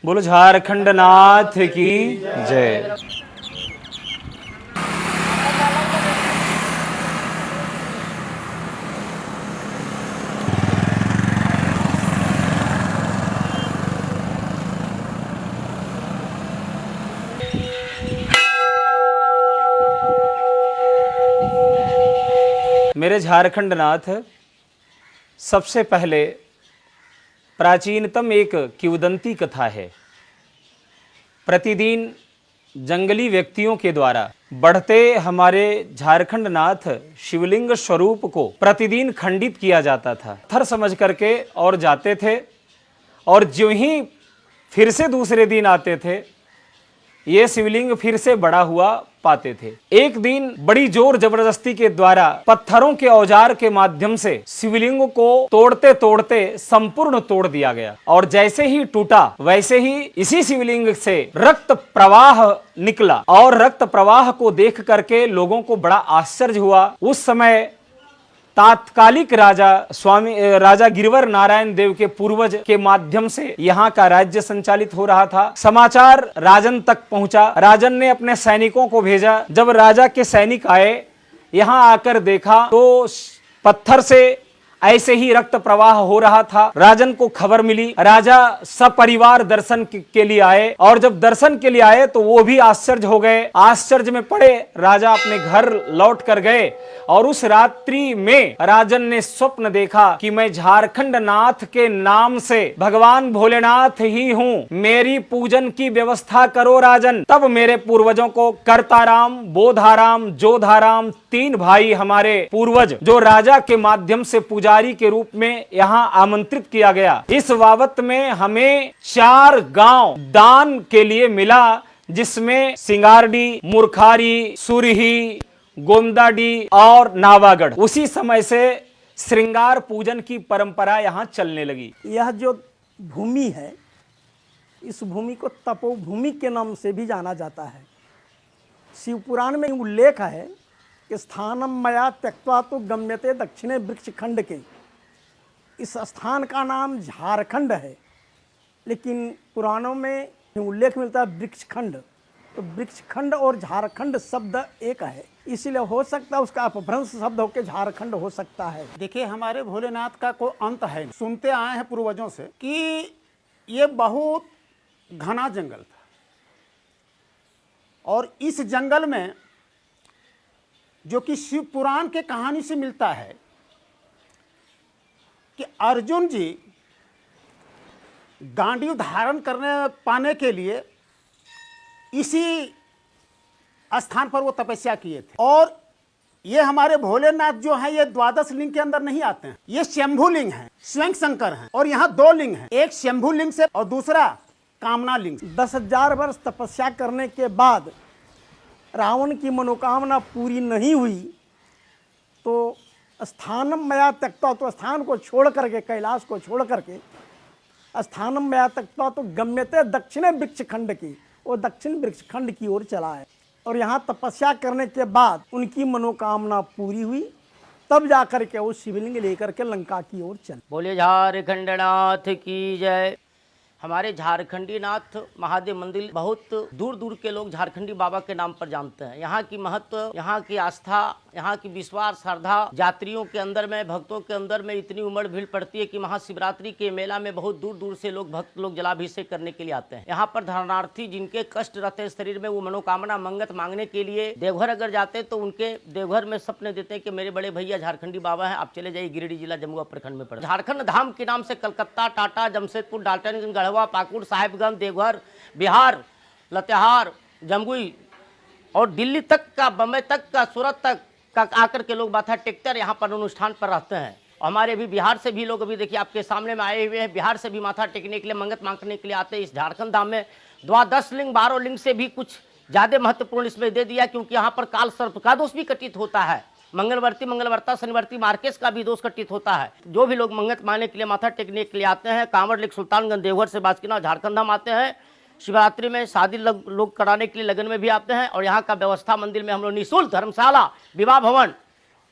बोलो झारखंड नाथ की जय। मेरे झारखंड नाथ, सबसे पहले प्राचीनतम एक किंवदंती कथा है। प्रतिदिन जंगली व्यक्तियों के द्वारा बढ़ते हमारे झारखंड नाथ शिवलिंग स्वरूप को प्रतिदिन खंडित किया जाता था। पत्थर समझ करके और जाते थे, और ज्यों ही फिर से दूसरे दिन आते थे, ये शिवलिंग फिर से बड़ा हुआ पाते थे। एक दिन बड़ी जोर जबरदस्ती के द्वारा पत्थरों के औजार के माध्यम से शिवलिंग को तोड़ते तोड़ते संपूर्ण तोड़ दिया गया, और जैसे ही टूटा वैसे ही इसी शिवलिंग से रक्त प्रवाह निकला, और रक्त प्रवाह को देख करके लोगों को बड़ा आश्चर्य हुआ। उस समय तात्कालिक राजा गिरवर नारायण देव के पूर्वज के माध्यम से यहाँ का राज्य संचालित हो रहा था। समाचार राजन तक पहुंचा। राजन ने अपने सैनिकों को भेजा। जब राजा के सैनिक आए, यहाँ आकर देखा तो पत्थर से ऐसे ही रक्त प्रवाह हो रहा था। राजन को खबर मिली। राजा सपरिवार दर्शन के लिए आए, और जब दर्शन के लिए आए तो वो भी आश्चर्य हो गए। आश्चर्य में पड़े राजा अपने घर लौट कर गए, और उस रात्रि में राजन ने स्वप्न देखा कि मैं झारखंड नाथ के नाम से भगवान भोलेनाथ ही हूँ, मेरी पूजन की व्यवस्था करो राजन। तब मेरे पूर्वजों को करताराम, बोधाराम, जोधाराम, 3 भाई हमारे पूर्वज जो राजा के माध्यम से पुजारी के रूप में यहाँ आमंत्रित किया गया। इस बाबत में हमें 4 गांव दान के लिए मिला, जिसमें सिंगारडी, मुरखारी, सुरही, गोमदाडी और नावागढ़। उसी समय से श्रृंगार पूजन की परंपरा यहाँ चलने लगी। यह जो भूमि है, इस भूमि को तपोभूमि के नाम से भी जाना जाता है। शिव पुराण में उल्लेख है कि स्थानम मया त्यक्त्वा तो गम्यते दक्षिणे वृक्ष खंड के। इस स्थान का नाम झारखंड है, लेकिन पुराणों में उल्लेख मिलता है वृक्ष खंड। तो वृक्ष खंड और झारखंड शब्द एक है, इसीलिए हो सकता है उसका अपभ्रंश शब्द होकर झारखंड हो सकता है। देखिए, हमारे भोलेनाथ का कोई अंत है। सुनते आए हैं पूर्वजों से कि ये बहुत घना जंगल था, और इस जंगल में जो कि शिव पुराण के कहानी से मिलता है कि अर्जुन जी गांडीव धारण करने पाने के लिए इसी स्थान पर वो तपस्या किए थे। और ये हमारे भोलेनाथ जो है, ये 12 लिंग के अंदर नहीं आते हैं, ये शंभु लिंग है, स्वयं शंकर हैं। और यहाँ 2 लिंग हैं, एक शंभु लिंग से और दूसरा कामना लिंग। 10,000 वर्ष तपस्या करने के बाद रावण की मनोकामना पूरी नहीं हुई, तो स्थानम मया त्यक्त्वा, तो स्थान को छोड़ करके, कैलाश को छोड़ करके स्थानम मया त्यक्त्वा तो गम्यते दक्षिणे वृक्ष खंड की, वो दक्षिण वृक्ष खंड की ओर चला है। और यहाँ तपस्या करने के बाद उनकी मनोकामना पूरी हुई, तब जाकर के वो शिवलिंग लेकर के लंका की ओर चले। बोले झारखंड नाथ की जय। हमारे झारखंडी नाथ महादेव मंदिर बहुत दूर दूर के लोग झारखंडी बाबा के नाम पर जानते हैं। यहाँ की महत्व, यहाँ की आस्था, यहाँ की विश्वास, श्रद्धा यात्रियों के अंदर में, भक्तों के अंदर में इतनी उमड़ भीड़ पड़ती है कि महाशिवरात्रि के मेला में बहुत दूर दूर से लोग, भक्त लोग जलाभिषेक करने के लिए आते हैं। यहाँ पर धर्मार्थी जिनके कष्ट रहते हैं शरीर में, वो मनोकामना मंगत मांगने के लिए देवघर अगर जाते हैं तो उनके देवघर में सपने देते हैं कि मेरे बड़े भैया झारखंडी बाबा हैं, आप चले जाइए। गिरिडीह जिला जमुआ प्रखंड में पड़ता। झारखंड धाम के नाम से कलकत्ता, टाटा, जमशेदपुर, डाल्टनगंज, पाकुड़, साहिबगंज, देवघर, बिहार, लतेहार, जमुई और दिल्ली तक का, बम्बई तक का, सूरत तक का आकर के लोग माथा टेकते हैं, यहाँ पर अनुष्ठान पर रहते हैं। और हमारे भी बिहार से भी लोग अभी देखिए आपके सामने में आए हुए हैं, बिहार से भी माथा टेकने के लिए, मंगत मांगने के लिए आते हैं। इस झारखंड धाम में 12 लिंग, 12 लिंग से भी कुछ ज़्यादा महत्वपूर्ण इसमें दे दिया, क्योंकि यहाँ पर काल सर्प का दोष भी कटित होता है। मंगलवर्ती, मंगलवर्ता, शनिवर्ती, मार्केश का भी दोष कटित होता है। जो भी लोग मंगत मांगने के लिए, माथा टेकने के लिए आते हैं, कांवड़ लेक, सुल्तानगंज, देवघर से बासुकीनाथ, झारखंड धाम आते हैं। शिवरात्रि में शादी लोग कराने के लिए लगन में भी आते हैं। और यहाँ का व्यवस्था मंदिर में हम लोग निःशुल्क धर्मशाला, विवाह भवन,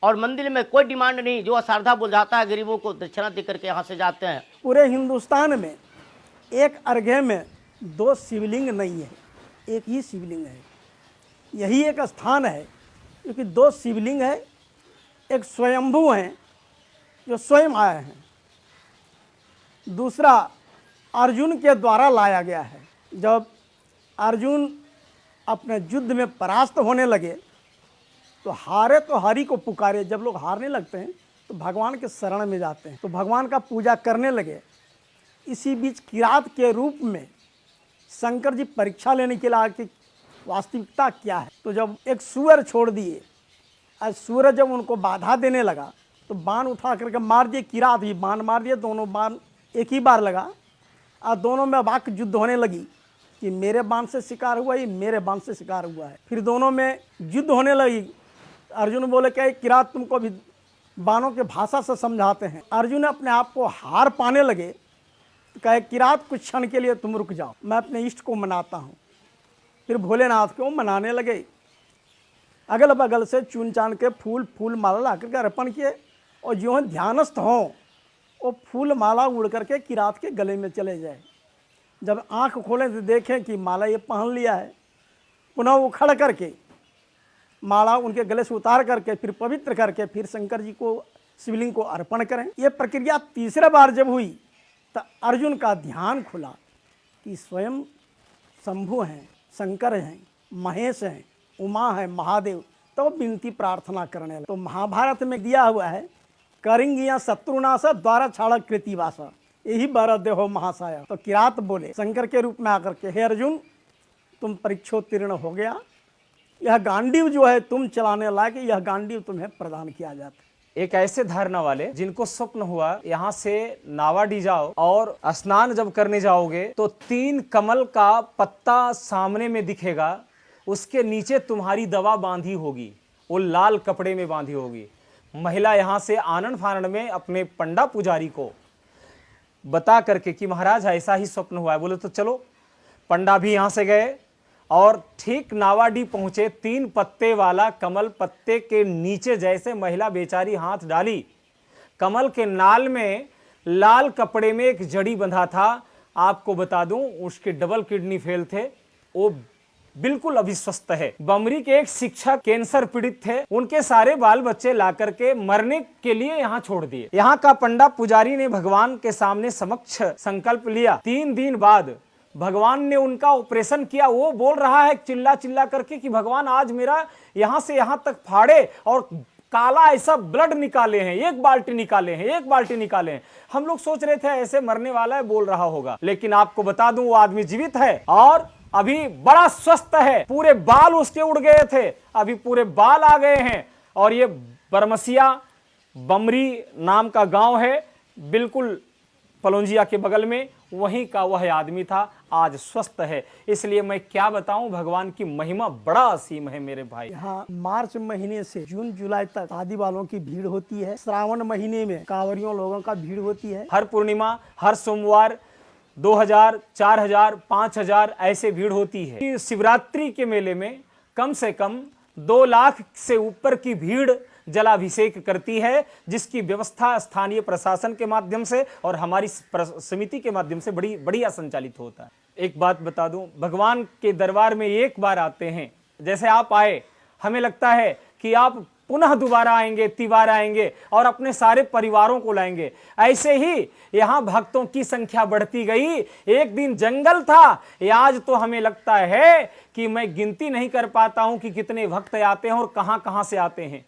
और मंदिर में कोई डिमांड नहीं। जो अश्रद्धा बोल जाता है गरीबों को दक्षिणा देकर के यहाँ से जाते हैं। पूरे हिंदुस्तान में एक अर्घ्य में दो शिवलिंग नहीं है, एक ही शिवलिंग है। यही एक स्थान है क्योंकि दो शिवलिंग है, एक स्वयंभू हैं जो स्वयं आए हैं, दूसरा अर्जुन के द्वारा लाया गया है। जब अर्जुन अपने युद्ध में परास्त होने लगे तो हारे तो हरि को पुकारे। जब लोग हारने लगते हैं तो भगवान के शरण में जाते हैं, तो भगवान का पूजा करने लगे। इसी बीच किरात के रूप में शंकर जी परीक्षा लेने के लिए आए कि वास्तविकता क्या है। तो जब एक सूअर छोड़ दिए, आज सूरज जब उनको बाधा देने लगा तो बाण उठा करके मार दिए। किरात भी बाण मार दिए, दोनों बाण एक ही बार लगा और दोनों में वाक युद्ध होने लगी कि मेरे बाण से शिकार हुआ, ये मेरे बाण से शिकार हुआ है। फिर दोनों में युद्ध होने लगी। अर्जुन बोले क्या किरात तुमको भी बाणों के भाषा से समझाते हैं। अर्जुन अपने आप को हार पाने लगे तो कहे किरात कुछ क्षण के लिए तुम रुक जाओ, मैं अपने इष्ट को मनाता हूँ। फिर भोलेनाथ को मनाने लगे, अगल बगल से चुन चान के फूल माला ला करके अर्पण किए और जो है ध्यानस्थ हों वो फूल माला उड़ करके किरात के गले में चले जाए। जब आंख खोलें तो देखें कि माला ये पहन लिया है, पुनः वो खड़ करके माला उनके गले से उतार करके फिर पवित्र करके फिर शंकर जी को शिवलिंग को अर्पण करें। ये प्रक्रिया तीसरे बार जब हुई तो अर्जुन का ध्यान खुला कि स्वयं शंभु हैं, शंकर हैं, महेश हैं, उमा है, महादेव। तो विनती प्रार्थना करने लगे। तो महाभारत में दिया हुआ है करेंगिया शत्रुनाश द्वारा छाड़ा कृतिवासा, यही बारह देहो महासाया। तो किरात बोले शंकर के रूप में आकर के, हे अर्जुन तुम परीक्षोत्तीर्ण हो गया, यह गांडीव जो है तुम चलाने लायक, यह गांडीव तुम्हें प्रदान किया जाता है। एक ऐसे धारणा वाले जिनको स्वप्न हुआ यहाँ से नावाडी जाओ और स्नान जब करने जाओगे तो 3 कमल का पत्ता सामने में दिखेगा, उसके नीचे तुम्हारी दवा बांधी होगी, वो लाल कपड़े में बांधी होगी। महिला यहाँ से आनंद फानंद में अपने पंडा पुजारी को बता करके कि महाराज ऐसा ही स्वप्न हुआ है। बोले तो चलो। पंडा भी यहाँ से गए और ठीक नावाडी पहुंचे। 3 पत्ते वाला कमल पत्ते के नीचे जैसे महिला बेचारी हाथ डाली, कमल के नाल में लाल कपड़े में एक जड़ी बंधा था। आपको बता दूं उसके डबल किडनी फेल थे, वो बिल्कुल अभी स्वस्थ है। बमरी के एक शिक्षक कैंसर पीड़ित थे, उनके सारे बाल बच्चे ला करके मरने के लिए यहाँ छोड़ दिए। यहाँ का पंडा पुजारी ने भगवान के सामने समक्ष संकल्प लिया। 3 दिन बाद भगवान ने उनका ऑपरेशन किया। वो बोल रहा है चिल्ला चिल्ला करके कि भगवान आज मेरा यहाँ से यहाँ तक फाड़े और काला ऐसा ब्लड निकाले हैं, 1 बाल्टी निकाले हैं, 1 बाल्टी निकाले हैं। हम लोग सोच रहे थे ऐसे मरने वाला है, बोल रहा होगा, लेकिन आपको बता दूं वो आदमी जीवित है और अभी बड़ा स्वस्थ है। पूरे बाल उसके उड़ गए थे, अभी पूरे बाल आ गए हैं। और ये बरमसिया बमरी नाम का गांव है, बिल्कुल पलोंजिया के बगल में, वहीं का वह आदमी था, आज स्वस्थ है। इसलिए मैं क्या बताऊं, भगवान की महिमा बड़ा असीम है मेरे भाई। यहाँ मार्च महीने से जून जुलाई तक शादी वालों की भीड़ होती है। श्रावण महीने में कांवरियों लोगों का भीड़ होती है। हर पूर्णिमा, हर सोमवार 2000, 4000, 5000 ऐसे भीड़ होती है। शिवरात्रि के मेले में कम से कम 2 लाख से ऊपर की भीड़ जलाभिषेक करती है, जिसकी व्यवस्था स्थानीय प्रशासन के माध्यम से और हमारी समिति के माध्यम से बढ़िया संचालित होता है। एक बात बता दूं, भगवान के दरबार में एक बार आते हैं, जैसे आप आए, हमें लगता है कि आप पुनः दोबारा आएंगे, तिबार आएंगे और अपने सारे परिवारों को लाएंगे। ऐसे ही यहाँ भक्तों की संख्या बढ़ती गई। एक दिन जंगल था, आज तो हमें लगता है कि मैं गिनती नहीं कर पाता हूं कि कितने भक्त आते हैं और कहां कहां से आते हैं।